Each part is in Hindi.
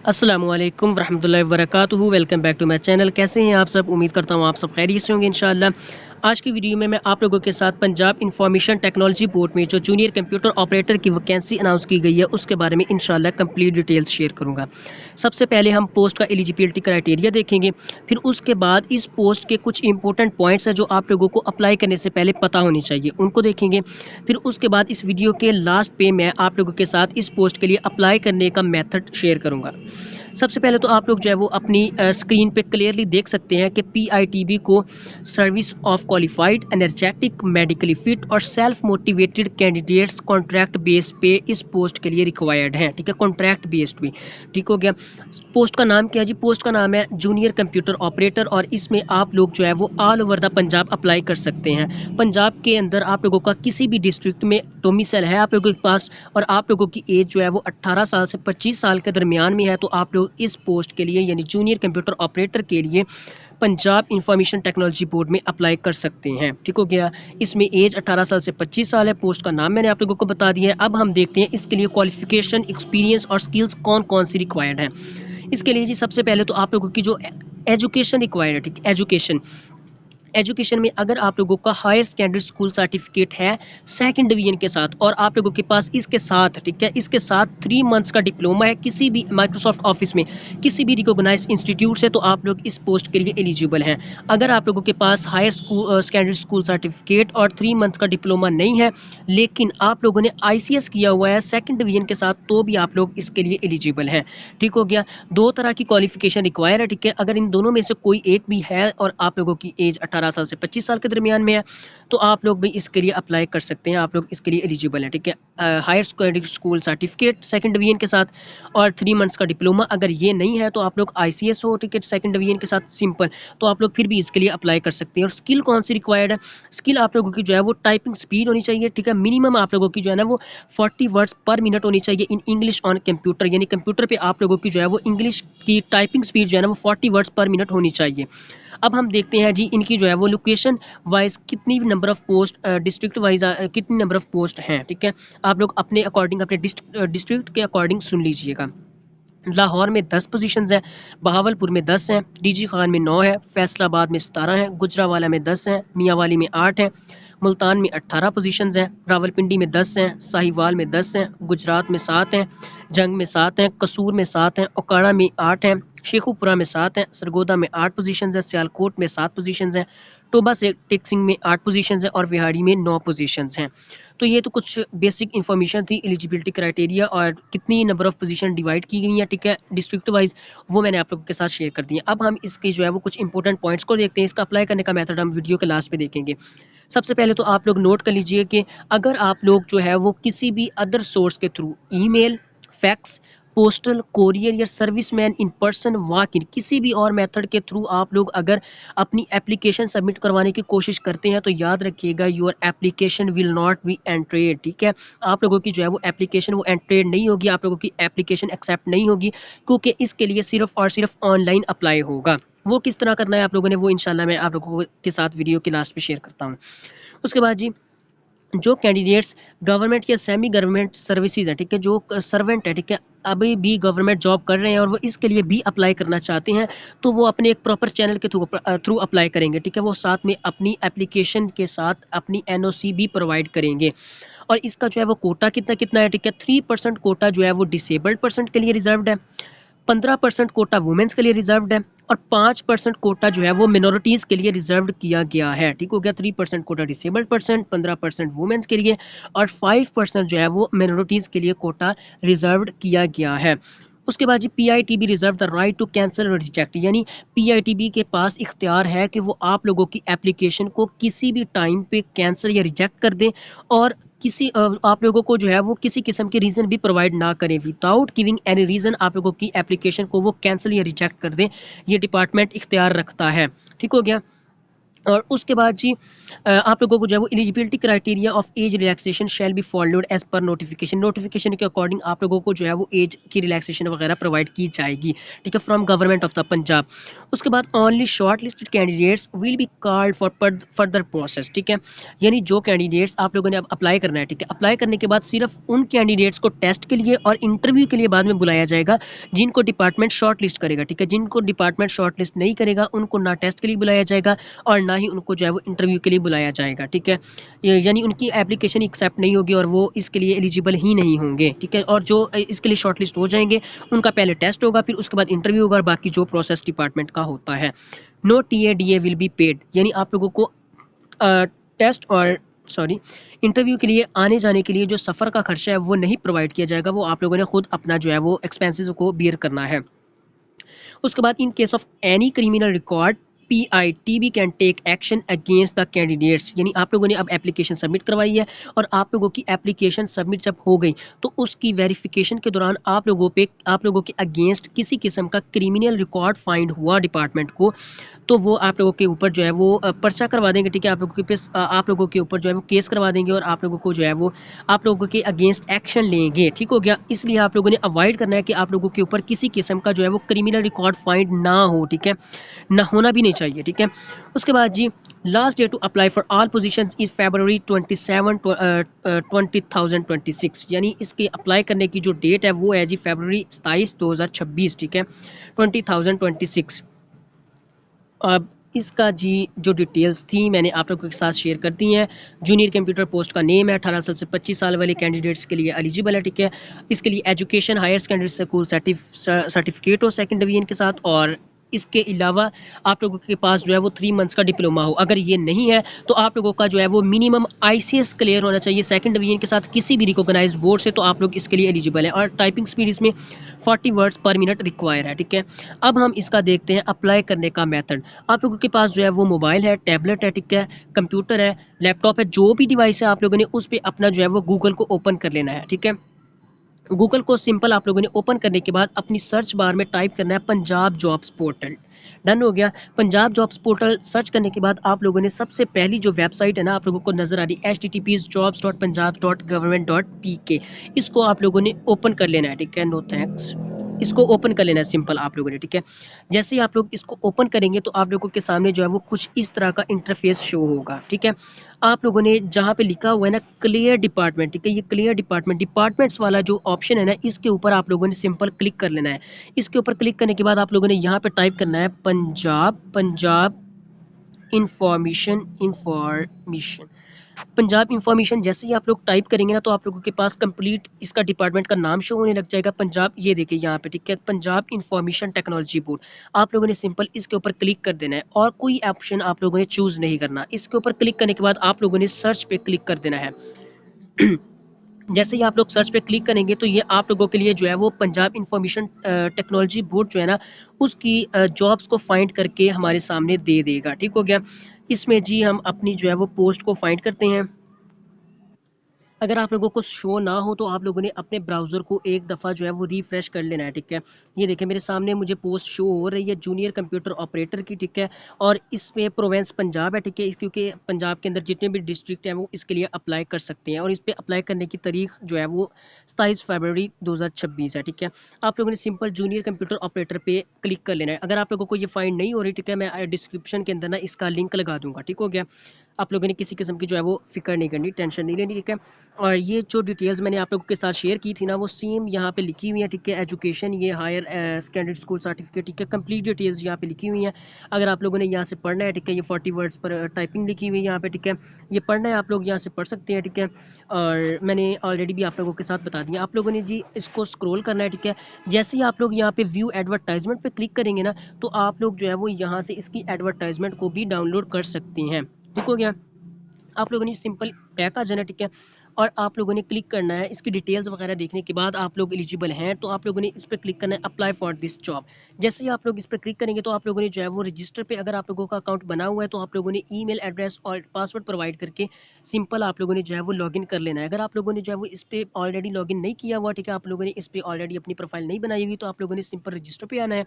अस्सलामुअलैकुम वरहमतुल्लाहि वबरकातुहू। Welcome back to my channel. कैसे हैं आप सब? उम्मीद करता हूँ आप सब खैरियत से होंगे इंशाअल्लाह। आज की वीडियो में मैं आप लोगों के साथ पंजाब इंफॉर्मेशन टेक्नोलॉजी बोर्ड में जो जूनियर कंप्यूटर ऑपरेटर की वैकेंसी अनाउंस की गई है उसके बारे में इंशाअल्लाह कंप्लीट डिटेल्स शेयर करूँगा। सबसे पहले हम पोस्ट का एलिजिबिलिटी क्राइटेरिया देखेंगे, फिर उसके बाद इस पोस्ट के कुछ इंपॉर्टेंट पॉइंट्स हैं जो आप लोगों को अप्लाई करने से पहले पता होनी चाहिए, उनको देखेंगे। फिर उसके बाद इस वीडियो के लास्ट पे मैं आप लोगों के साथ इस पोस्ट के लिए अप्लाई करने का मेथड शेयर करूँगा। सबसे पहले तो आप लोग जो है वो अपनी स्क्रीन पे क्लियरली देख सकते हैं कि पीआईटीबी को service of qualified energetic medically fit और self motivated candidates contract base पे इस पोस्ट के लिए रिक्वायर्ड हैं। ठीक है, कॉन्ट्रैक्ट बेस्ड भी ठीक हो गया। पोस्ट का नाम क्या है जी? पोस्ट का नाम है जूनियर कंप्यूटर ऑपरेटर और इसमें आप लोग जो है वो all over the Punjab apply कर सकते हैं। पंजाब के अंदर आप लोगों का किसी भी डिस्ट्रिक्ट में डोमिसाइल है आप लोगों के पास और आप लोगों की एज जो है वो 18 साल से 25 साल के दरमियान में है, तो आप लोग इस पोस्ट के लिए यानी जूनियर कंप्यूटर ऑपरेटर के लिए पंजाब इंफॉर्मेशन टेक्नोलॉजी बोर्ड में अप्लाई कर सकते हैं। ठीक हो गया। इसमें एज 18 साल से 25 साल है। पोस्ट का नाम मैंने आप लोगों को बता दिया है। अब हम देखते हैं इसके लिए क्वालिफिकेशन, एक्सपीरियंस और स्किल्स कौन कौन सी रिक्वायर्ड है। इसके लिए जी सबसे पहले तो आप लोगों की जो एजुकेशन रिक्वायर्ड है, ठीक, एजुकेशन में अगर आप लोगों का हायर सेकेंडरी स्कूल सर्टिफिकेट है सेकंड डिवीजन के साथ और आप लोगों के पास इसके साथ, ठीक है, इसके साथ 3 मंथ्स का डिप्लोमा है किसी भी माइक्रोसॉफ्ट ऑफिस में किसी भी रिकॉग्नाइज इंस्टीट्यूट से, तो आप लोग इस पोस्ट के लिए एलिजिबल हैं। अगर आप लोगों के पास हायर सेकेंडरी स्कूल सर्टिफिकेट और 3 मंथ्स का डिप्लोमा नहीं है लेकिन आप लोगों ने आईसीएस किया हुआ है सेकंड डिवीजन के साथ, तो भी आप लोग इसके लिए एलिजिबल हैं। ठीक हो गया। 2 तरह की क्वालिफिकेशन रिक्वायर है। ठीक है, अगर इन दोनों में से कोई एक भी है और आप लोगों की एज 18 साल से 25 साल के दरमियान में है तो आप लोग भी इसके लिए अप्लाई कर सकते हैं, आप लोग इसके लिए एलिजिबल हैं। ठीक है, higher secondary school certificate second division के साथ और 3 मंथ्स का डिप्लोमा, अगर ये नहीं है तो आप लोग आईसीएस हो, ठीक है, सेकंड डिवीजन के साथ सिंपल, तो आप लोग फिर भी इसके लिए अप्लाई कर सकते हैं। और स्किल कौन सी रिक्वायर्ड है? स्किल आप लोगों की जो है वो टाइपिंग स्पीड होनी चाहिए। ठीक है, मिनिमम आप लोगों की जो है ना वो 40 वर्ड्स पर मिनट होनी चाहिए इन इंग्लिश ऑन कंप्यूटर, यानी कंप्यूटर पे आप लोगों की जो है वो इंग्लिश की टाइपिंग स्पीड जो है ना वो 40 वर्ड्स पर मिनट होनी चाहिए। अब हम देखते हैं जी इनकी जो है वो लोकेशन वाइज कितनी number of post, district wise कितनी नंबर ऑफ पोस्ट हैं। ठीक है, आप लोग अपने अकॉर्डिंग अपने डिस्ट्रिक्ट के अकॉर्डिंग सुन लीजिएगा। लाहौर में 10 पोजीशंस हैं, बहावलपुर में 10 हैं, डीजी खान में 9 है, फैसलाबाद में 17 हैं, गुजरावाला में 10 हैं, मियांवाली में 8 हैं, मुल्तान में 18 पोजीशंस हैं, रावलपिंडी में 10 हैं, साहिवाल में 10 हैं, गुजरात में 7 हैं, जंग में 7 हैं, कसूर में 7 हैं, ओकाड़ा में 8 हैं, शेखुपुरा में 7 हैं, सरगोदा में 8 पोजीशंस हैं, सियालकोट में 7 पोजीशंस हैं, टोबा से टेक्सिंग में 8 पोजीशंस हैं और विहाड़ी में 9 पोजीशंस हैं। तो ये तो कुछ बेसिक इन्फॉर्मेशन थी एलिजिबिलिटी क्राइटेरिया और कितनी नंबर ऑफ पोजीशन डिवाइड की गई है, ठीक है, डिस्ट्रिक्ट वाइज, वो मैंने आप लोगों के साथ शेयर कर दी है। अब हम इसके जो है वो कुछ इंपॉर्टेंट पॉइंट्स को देखते हैं। इसका अप्लाई करने का मेथड हम वीडियो के लास्ट पे देखेंगे। सबसे पहले तो आप लोग नोट कर लीजिए कि अगर आप लोग जो है वो किसी भी अदर सोर्स के through email, fax, postal, courier या serviceman in person walk in किसी भी और मेथड के थ्रू आप लोग अगर अपनी एप्लीकेशन सबमिट करवाने की कोशिश करते हैं तो याद रखिएगा your application will not be entered. ठीक है, आप लोगों की जो है वो एप्लीकेशन वो एंट्रेड नहीं होगी, आप लोगों की एप्लीकेशन एक्सेप्ट नहीं होगी, क्योंकि इसके लिए सिर्फ और सिर्फ ऑनलाइन अप्लाई होगा। वो किस तरह करना है आप लोगों ने, वो इंशाल्लाह मैं आप लोगों के साथ वीडियो के लास्ट पे शेयर करता हूँ। उसके बाद जी जो कैंडिडेट्स गवर्नमेंट या सेमी गवर्नमेंट सर्विसेज है, ठीक है, जो सर्वेंट है, ठीक है, अभी भी गवर्नमेंट जॉब कर रहे हैं और वो इसके लिए भी अप्लाई करना चाहते हैं तो वो अपने एक प्रॉपर चैनल के थ्रू अप्लाई करेंगे। ठीक है, वो साथ में अपनी एप्लीकेशन के साथ अपनी एनओसी भी प्रोवाइड करेंगे। और इसका जो है वो कोटा कितना कितना है, ठीक है, 3% कोटा जो है वो डिसेबल्ड पर्सन के लिए रिजर्व्ड है, 15% कोटा वुमेन्स के लिए रिजर्व्ड है और 5% कोटा जो है वो मिनोरिटीज़ के लिए रिजर्व्ड किया गया है। ठीक हो गया, 3% कोटा डिसेबल्ड पर्सन, 15% वुमेन्स के लिए और 5% जो है वो मिनोरिटीज़ के लिए कोटा रिजर्व्ड किया गया है। उसके बाद जी PITB reserve the right to cancel और रिजेक्ट, यानी पीआईटीबी के पास इख्तियार है कि वो आप लोगों की एप्लीकेशन को किसी भी टाइम पे कैंसिल या रिजेक्ट कर दें और किसी आप लोगों को जो है वो किसी किस्म के रीज़न भी प्रोवाइड ना करें, विदाउट गिविंग एनी रीज़न आप लोगों की एप्लीकेशन को वो कैंसिल या रिजेक्ट कर दें, ये डिपार्टमेंट इख्तियार रखता है। ठीक हो गया। और उसके बाद जी आप लोगों को जो है वो eligibility criteria of age relaxation shall be followed as per notification के अकॉर्डिंग आप लोगों को जो है वो एज की रिलैक्सेशन वगैरह प्रोवाइड की जाएगी, ठीक है, from government of the Punjab. उसके बाद only short listed candidates will be called for further process, ठीक है, यानी जो कैंडिडेट्स आप लोगों ने अब अप्लाई करना है, ठीक है, अप्लाई करने के बाद सिर्फ उन कैंडिडेट्स को टेस्ट के लिए और इंटरव्यू के लिए बाद में बुलाया जाएगा जिनको डिपार्टमेंट शॉर्ट लिस्ट करेगा, ठीक है, जिनको डिपार्टमेंट शॉर्ट लिस्ट नहीं करेगा उनको ना टेस्ट के लिए बुलाया जाएगा और ना ही उनको जो है वो इंटरव्यू के लिए बुलाया जाएगा, ठीक है, यानी उनकी एप्लीकेशन एक्सेप्ट नहीं होगी और वो इसके लिए एलिजिबल ही नहीं होंगे, ठीक है, और जो इसके लिए शॉर्टलिस्ट हो जाएंगे उनका पहले टेस्ट होगा, फिर उसके बाद इंटरव्यू होगा और बाकी जो प्रोसेस डिपार्टमेंट का होता है। No TA DA will be paid, यानी आप लोगों को टेस्ट और सॉरी इंटरव्यू के लिए आने जाने के लिए जो सफ़र का खर्चा है वो नहीं प्रोवाइड किया जाएगा, वो आप लोगों ने खुद अपना जो है वो एक्सपेंसेस को बियर करना है। उसके बाद in case of any criminal record PITB can take action against the candidates, यानी आप लोगों ने अब एप्लीकेशन सबमिट करवाई है और आप लोगों की एप्लीकेशन सबमिट जब हो गई तो उसकी वेरिफिकेशन के दौरान आप लोगों के अगेंस्ट किसी किस्म का क्रिमिनल रिकॉर्ड फाइंड हुआ डिपार्टमेंट को, तो वो आप लोगों के ऊपर जो है वो पर्चा करवा देंगे, ठीक है, आप लोगों के ऊपर जो है वो केस करवा देंगे और आप लोगों को जो है वो आप लोगों के अगेंस्ट एक्शन लेंगे, ठीक हो गया। इसलिए आप लोगों ने अवॉइड करना है कि आप लोगों के ऊपर किसी किस्म का जो है वो क्रिमिनल रिकॉर्ड फाइंड ना हो, ठीक है, ना होना भी नहीं चाहिए, ठीक है। उसके बाद जी last date to apply for all positions is February 27 2026, यानी इसके अप्लाई करने की जो डेट है वो है जी February 27 2026, ठीक है, 2026। अब इसका जी जो डिटेल्स थी मैंने आप लोगों के साथ शेयर कर दी हैं। जूनियर कंप्यूटर पोस्ट का नेम है, 18 साल से 25 साल वाले कैंडिडेट्स के लिए एलिजिबल है, ठीक है। इसके लिए education higher secondary school certificate हो सेकंड डिवीजन के साथ, और इसके अलावा आप लोगों के पास जो है वो 3 मंथ्स का डिप्लोमा हो। अगर ये नहीं है तो आप लोगों का जो है वो मिनिमम ICS क्लियर होना चाहिए सेकंड डिवीजन के साथ किसी भी रिकॉग्नाइज बोर्ड से, तो आप लोग इसके लिए एलिजिबल है। और टाइपिंग स्पीड इसमें 40 वर्ड्स पर मिनट रिक्वायर है, ठीक है। अब हम इसका देखते हैं अप्लाई करने का मेथड। आप लोगों के पास जो है वो मोबाइल है, टैबलेट है, ठीक है, कंप्यूटर है, लैपटॉप है, जो भी डिवाइस है आप लोगों ने उस पर अपना जो है वो गूगल को ओपन कर लेना है, ठीक है। गूगल को सिंपल आप लोगों ने ओपन करने के बाद अपनी सर्च बार में टाइप करना है पंजाब जॉब्स पोर्टल। डन हो गया। पंजाब जॉब्स पोर्टल सर्च करने के बाद आप लोगों ने सबसे पहली जो वेबसाइट है ना आप लोगों को नजर आ रही https://jobs.punjab.government.pk, इसको आप लोगों ने ओपन कर लेना है, ठीक है। नो थैंक्स, इसको ओपन कर लेना है सिंपल आप लोगों ने, ठीक है। जैसे ही आप लोग इसको ओपन करेंगे तो आप लोगों के सामने जो है वो कुछ इस तरह का इंटरफेस शो होगा, ठीक है। आप लोगों ने जहाँ पे लिखा हुआ है ना क्लियर डिपार्टमेंट, ठीक है, ये क्लियर डिपार्टमेंट्स वाला जो ऑप्शन है ना इसके ऊपर आप लोगों ने सिंपल क्लिक कर लेना है। इसके ऊपर क्लिक करने के बाद आप लोगों ने यहाँ पे टाइप करना है पंजाब इंफॉर्मेशन। पंजाब इंफॉर्मेशन जैसे ही आप लोग टाइप करेंगे ना तो आप लोगों के पास कंप्लीट इसका डिपार्टमेंट का नाम शो होने लग जाएगा पंजाब, ये देखिए यहाँ पे, ठीक है, पंजाब इंफॉर्मेशन टेक्नोलॉजी बोर्ड। आप लोगों ने सिंपल इसके ऊपर क्लिक कर देना है और कोई ऑप्शन आप लोगों ने चूज नहीं करना। इसके ऊपर क्लिक करने के बाद आप लोगों ने सर्च पे क्लिक कर देना है। जैसे ही आप लोग सर्च पे क्लिक करेंगे तो ये आप लोगों के लिए जो है वो पंजाब इंफॉर्मेशन टेक्नोलॉजी बोर्ड जो है ना उसकी जॉब्स को फाइंड करके हमारे सामने दे देगा, ठीक हो गया। इसमें जी हम अपनी जो है वो पोस्ट को फाइंड करते हैं। अगर आप लोगों को शो ना हो तो आप लोगों ने अपने ब्राउज़र को एक दफ़ा जो है वो रिफ़्रेश कर लेना है, ठीक है। ये देखिए मेरे सामने मुझे पोस्ट शो हो रही है जूनियर कंप्यूटर ऑपरेटर की, ठीक है, और इसमें प्रोवेंस पंजाब है, ठीक है, क्योंकि पंजाब के अंदर जितने भी डिस्ट्रिक्ट हैं वो इसके लिए अप्लाई कर सकते हैं और इस पर अप्लाई करने की तारीख जो है वो 27 फरवरी 2026 है, ठीक है। आप लोगों ने सिंपल जूनियर कंप्यूटर ऑपरेटर पे क्लिक कर लेना है। अगर आप लोगों को ये फाइंड नहीं हो रही, ठीक है, मैं डिस्क्रिप्शन के अंदर ना इसका लिंक लगा दूंगा, ठीक हो गया। आप लोगों ने किसी किस्म की जो है वो फिक्र नहीं करनी, टेंशन नहीं लेनी, ठीक है। और ये जो डिटेल्स मैंने आप लोगों के साथ शेयर की थी ना वो सेम यहाँ पे लिखी हुई है, ठीक है। एजुकेशन ये हायर सेकेंडरी स्कूल सर्टिफिकेट, ठीक है, कंप्लीट डिटेल्स यहाँ पे लिखी हुई हैं। अगर आप लोगों ने यहाँ से पढ़ना है, ठीक है, ये 40 वर्ड्स पर टाइपिंग लिखी हुई है यहाँ पे, ठीक है, ये पढ़ना है आप लोग यहाँ से पढ़ सकते हैं, ठीक है। और मैंने ऑलरेडी भी आप लोगों के साथ बता दिया। आप लोगों ने जी इसको स्क्रॉल करना है, ठीक है। जैसे ही आप लोग यहाँ पे व्यू एडवर्टाइजमेंट पे क्लिक करेंगे ना तो आप लोग जो है वो यहाँ से इसकी एडवर्टाइजमेंट को भी डाउनलोड कर सकते हैं, ठीक हो गया। आप लोगों ने सिंपल बैक आ जाना, ठीक है, और आप लोगों ने क्लिक करना है। इसकी डिटेल्स वगैरह देखने के बाद आप लोग एलिजिबल हैं तो आप लोगों ने इस पर क्लिक करना है अप्लाई फॉर दिस जॉब। जैसे ही आप लोग इस पर क्लिक करेंगे तो आप लोगों ने जो है वो रजिस्टर पे अगर आप लोगों का अकाउंट बना हुआ है तो आप लोगों ने ईमेल एड्रेस और पासवर्ड प्रोवाइड करके सिंपल आप लोगों ने जो है वो लॉगिन कर लेना है। अगर आप लोगों ने जो है वो इस पर ऑलरेडी लॉगिन नहीं किया हुआ, ठीक है, आप लोगों ने इस पर ऑलरेडी अपनी प्रोफाइल नहीं बनाई हुई तो आप लोगों ने सिंपल रजिस्टर पे आना है।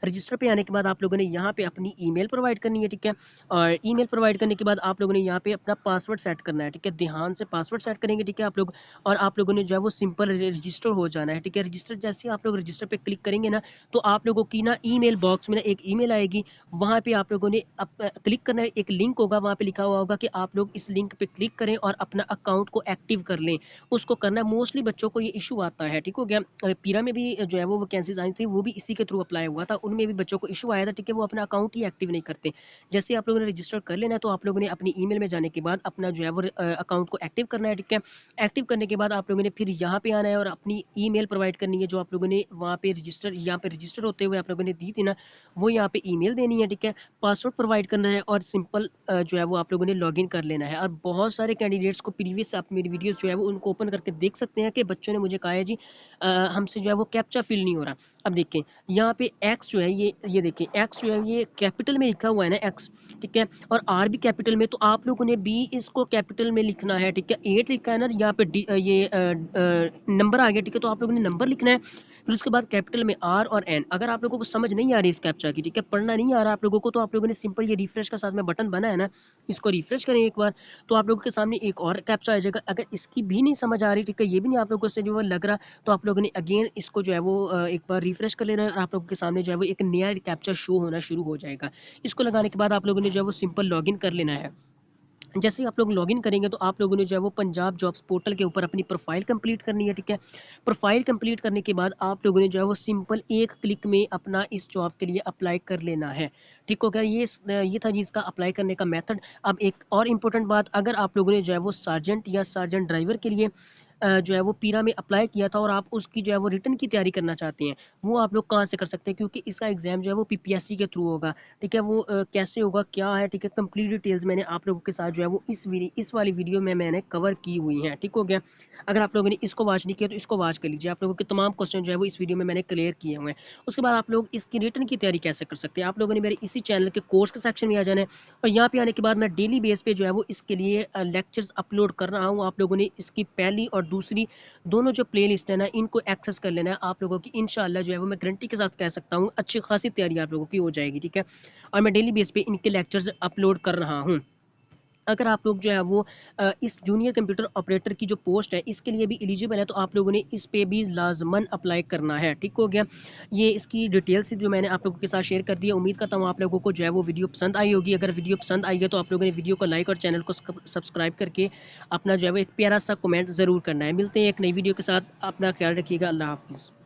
रजिस्टर पे आने के बाद आप लोगों ने यहाँ पे अपनी ईमेल प्रोवाइड करनी है, ठीक है। और ईमेल प्रोवाइड करने के बाद आप लोगों ने यहाँ पे अपना पासवर्ड सेट करना है, ठीक है। ध्यान से पासवर्ड सेट करेंगे, ठीक है आप लोग। और आप लोगों ने जो है वो सिंपल रजिस्टर हो जाना है, ठीक है। रजिस्टर जैसे ही आप लोग रजिस्टर पे क्लिक करेंगे ना, तो आप लोगों की ना ईमेल बॉक्स में ना एक ईमेल आएगी। वहाँ पे आप लोगों ने क्लिक करना है, एक लिंक होगा, वहाँ पे लिखा हुआ होगा कि आप लोग इस लिंक पे क्लिक करें और अपना अकाउंट को एक्टिव कर लें। उसको करना है, मोस्टली बच्चों को ये इशू आता है, ठीक हो गया। पीरा में भी जो है वो वैकेंसीज आई थी, वो भी इसी के थ्रू अप्लाई हुआ था, उनमें भी बच्चों को इशू आया था, ठीक है। वो अपना अकाउंट ही एक्टिव नहीं करते। जैसे आप लोगों ने रजिस्टर कर लेना है, तो आप लोगों ने अपनी ईमेल में जाने के बाद अपना जो है वो अकाउंट को एक्टिव करना है, ठीक है। एक्टिव करने के बाद आप लोगों ने फिर यहाँ पे आना है और अपनी ईमेल प्रोवाइड करनी है, जो आप लोगों ने वहाँ पे रजिस्टर यहाँ पे रजिस्टर होते हुए आप लोगों ने दी थी ना, वो यहाँ पे ईमेल देनी है, ठीक है। पासवर्ड प्रोवाइड करना है और सिंपल जो है वो आप लोगों ने लॉगिन कर लेना है। और बहुत सारे कैंडिडेट्स को प्रीवियस आप मेरी वीडियोस जो है वो उनको ओपन करके देख सकते हैं कि बच्चों ने मुझे कहा है जी हमसे जो है वो कैप्चा फिल नहीं हो रहा। अब देखें यहाँ पे एक्स जो है ये देखें, एक्स जो है ये कैपिटल में लिखा हुआ है ना, एक्स, ठीक है। और आर भी कैपिटल में, तो आप लोगों ने बी इसको कैपिटल में लिखना है, ठीक है। 8 लिखा है ना यहाँ पे, ये नंबर आ गया, ठीक है। तो आप लोगों ने नंबर लिखना है, फिर उसके बाद कैपिटल में आर और एन। अगर आप लोगों को समझ नहीं आ रही इस कैप्चा की, ठीक है, पढ़ना नहीं आ रहा आप लोगों को, तो आप लोगों ने सिंपल ये रिफ्रेश का साथ में बटन बना है ना, इसको रिफ्रेश करें एक बार, तो आप लोगों के सामने एक और कैप्चा आ जाएगा। अगर इसकी भी नहीं समझ आ रही, ठीक है, ये भी नहीं आप लोगों से जो है लग रहा, तो आप लोगों ने अगेन इसको जो है वो एक बार रिफ्रेश कर लेना है और आप लोगों के सामने जो है वो एक नया कैप्चा शो होना शुरू हो जाएगा। इसको लगाने के बाद आप लोगों ने जो है वो सिंपल लॉगिन कर लेना है। जैसे ही आप लोग लॉगिन करेंगे, तो आप लोगों ने जो है वो पंजाब जॉब्स पोर्टल के ऊपर अपनी प्रोफाइल कंप्लीट करनी है, ठीक है। प्रोफाइल कंप्लीट करने के बाद आप लोगों ने जो है वो सिंपल एक क्लिक में अपना इस जॉब के लिए अप्लाई कर लेना है, ठीक हो गया। ये था जी इसका अप्लाई करने का मेथड। अब एक और इम्पोर्टेंट बात, अगर आप लोगों ने जो है वो सार्जेंट या सार्जेंट ड्राइवर के लिए जो है वो पीरा में अप्लाई किया था और आप उसकी जो है वो रिटर्न की तैयारी करना चाहते हैं, वो आप लोग कहाँ से कर सकते हैं, क्योंकि इसका एग्जाम जो है वो पीपीएससी के थ्रू होगा, ठीक है। वो कैसे होगा, क्या है, ठीक है, कंप्लीट डिटेल्स मैंने आप लोगों के साथ जो है वो इस वाली वीडियो में मैंने कवर की हुई हैं, ठीक हो गया। अगर आप लोगों ने इसको वॉच नहीं किया तो इसको वॉच कर लीजिए, आप लोगों के तमाम क्वेश्चन जो है वो इस वीडियो में मैंने क्लियर किए हुए हैं। उसके बाद आप लोग इसकी रिटर्न की तैयारी कैसे कर सकते हैं, आप लोगों ने मेरे इसी चैनल के कोर्स के सेक्शन में आ जाना है और यहाँ पे आने के बाद मैं डेली बेस पे जो है वो इसके लिए लेक्चर्स अपलोड कर रहा हूँ। आप लोगों ने इसकी पहली और दूसरी दोनों जो प्लेलिस्ट है ना, इनको एक्सेस कर लेना है आप लोगों की। इंशाल्लाह जो है वो मैं गारंटी के साथ कह सकता हूँ अच्छी खासी तैयारी आप लोगों की हो जाएगी, ठीक है। और मैं डेली बेस पे इनके लेक्चर्स अपलोड कर रहा हूँ। अगर आप लोग जो है वो इस जूनियर कंप्यूटर ऑपरेटर की जो पोस्ट है इसके लिए भी एलिजिबल है, तो आप लोगों ने इस पे भी लाजमन अप्लाई करना है, ठीक हो गया। ये इसकी डिटेल्स जो मैंने आप लोगों के साथ शेयर कर दी है। उम्मीद करता हूँ आप लोगों को जो है वो वीडियो पसंद आई होगी। अगर वीडियो पसंद आई है तो आप लोगों ने वीडियो को लाइक और चैनल को सब्सक्राइब करके अपना जो है वो एक प्यारा सा कमेंट ज़रूर करना है। मिलते हैं एक नई वीडियो के साथ, अपना ख्याल रखिएगा। अल्लाह हाफिज़।